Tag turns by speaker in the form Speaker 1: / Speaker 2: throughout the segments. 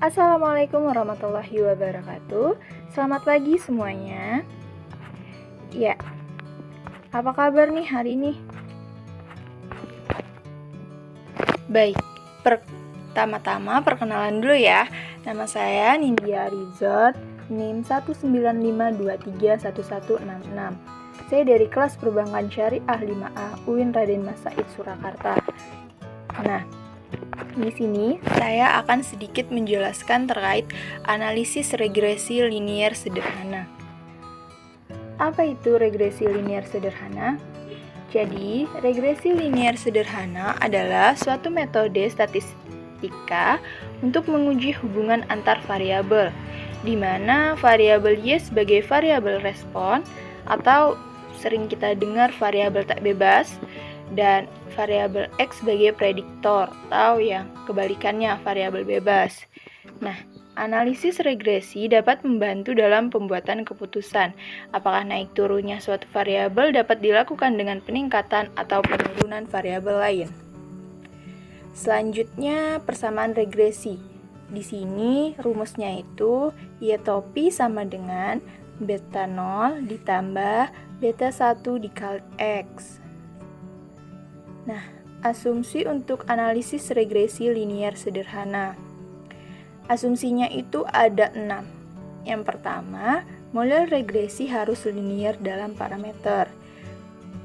Speaker 1: Assalamualaikum warahmatullahi wabarakatuh. Selamat pagi semuanya. Ya, apa kabar nih hari ini? Baik, pertama-tama perkenalan dulu ya. Nama saya Nindya Rizot, NIM 195231166. Saya dari kelas Perbankan Syariah 5A UIN Raden Mas Said Surakarta. Nah, di sini saya akan sedikit menjelaskan terkait analisis regresi linier sederhana. Apa itu regresi linier sederhana? Jadi, regresi linier sederhana adalah suatu metode statistika untuk menguji hubungan antar variabel, di mana variabel Y sebagai variabel respon atau sering kita dengar variabel tak bebas, dan variabel X sebagai prediktor atau yang kebalikannya variabel bebas. Nah, analisis regresi dapat membantu dalam pembuatan keputusan apakah naik turunnya suatu variabel dapat dilakukan dengan peningkatan atau penurunan variabel lain. Selanjutnya, persamaan regresi. Di sini rumusnya itu Y topi sama dengan beta 0 ditambah beta 1 dikali X. Nah, asumsi untuk analisis regresi linier sederhana. Asumsinya itu ada 6. Yang pertama, model regresi harus linier dalam parameter.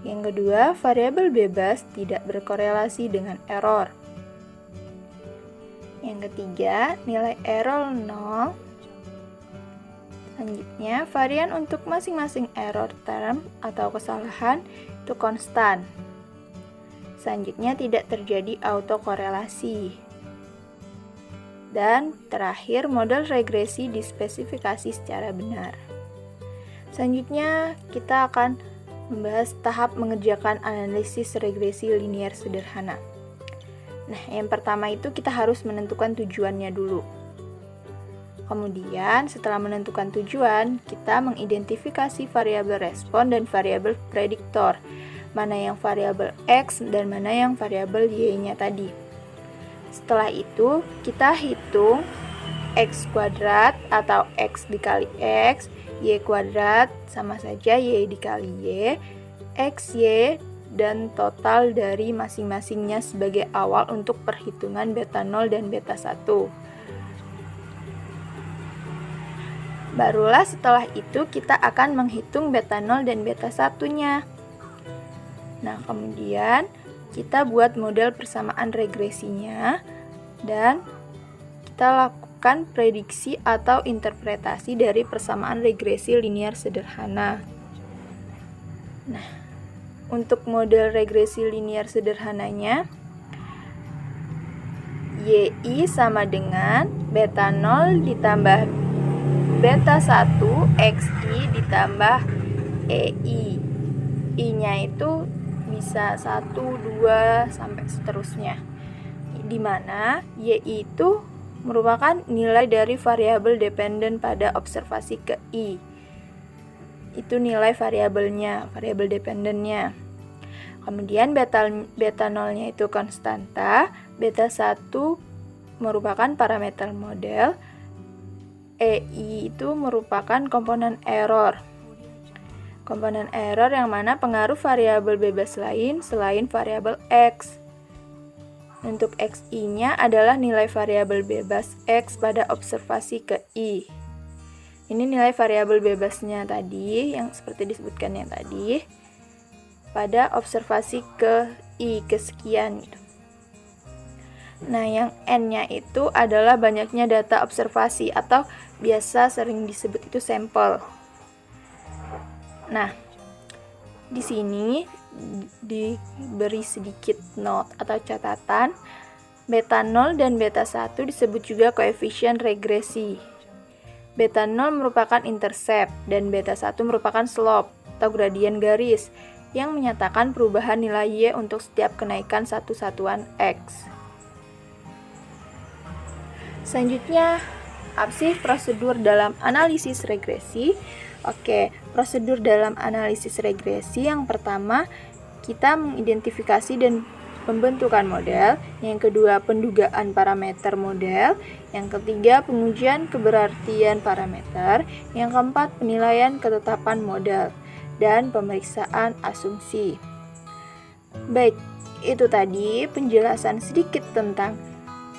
Speaker 1: Yang kedua, variabel bebas tidak berkorelasi dengan error. Yang ketiga, nilai error 0. Selanjutnya, varian untuk masing-masing error term atau kesalahan itu konstan. Selanjutnya, tidak terjadi autokorelasi. Dan terakhir, model regresi dispesifikasi secara benar. Selanjutnya, kita akan membahas tahap mengerjakan analisis regresi linier sederhana. Nah, yang pertama itu kita harus menentukan tujuannya dulu. Kemudian, setelah menentukan tujuan, kita mengidentifikasi variabel respon dan variabel prediktor, mana yang variabel X dan mana yang variabel Y-nya tadi. Setelah itu, kita hitung X kuadrat atau X dikali X, Y kuadrat sama saja Y dikali Y, X, Y, dan total dari masing-masingnya sebagai awal untuk perhitungan beta 0 dan beta 1. Barulah setelah itu kita akan menghitung beta 0 dan beta 1-nya. Nah, kemudian kita buat model persamaan regresinya dan kita lakukan prediksi atau interpretasi dari persamaan regresi linier sederhana. Nah, untuk model regresi linier sederhananya, YI sama dengan beta 0 ditambah beta 1 XI ditambah EI. I-nya itu bisa 1, 2, sampai seterusnya. Di mana YI itu merupakan nilai dari variabel dependen pada observasi ke I. Itu nilai variabelnya, variabel dependennya. Kemudian beta 0-nya itu konstanta, beta 1 merupakan parameter model, EI itu merupakan komponen error. Komponen error yang mana pengaruh variabel bebas lain selain variabel X. Untuk XI-nya adalah nilai variabel bebas X pada observasi ke I. Ini nilai variabel bebasnya tadi, yang seperti disebutkan yang tadi, pada observasi ke I, kesekian gitu. Nah, yang N-nya itu adalah banyaknya data observasi atau biasa sering disebut itu sampel. Nah, di sini diberi sedikit note atau catatan. Beta 0 dan beta 1 disebut juga koefisien regresi. Beta 0 merupakan intercept dan beta 1 merupakan slope atau gradien garis yang menyatakan perubahan nilai Y untuk setiap kenaikan satu satuan X. Selanjutnya, apa sih prosedur dalam analisis regresi? Oke, prosedur dalam analisis regresi yang pertama, kita mengidentifikasi dan pembentukan model, yang kedua pendugaan parameter model, yang ketiga pengujian keberartian parameter, yang keempat penilaian ketetapan model, dan pemeriksaan asumsi. Baik, itu tadi penjelasan sedikit tentang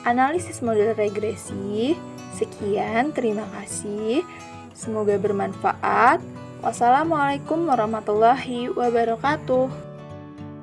Speaker 1: analisis model regresi. Sekian, terima kasih. Semoga bermanfaat. Wassalamualaikum warahmatullahi wabarakatuh.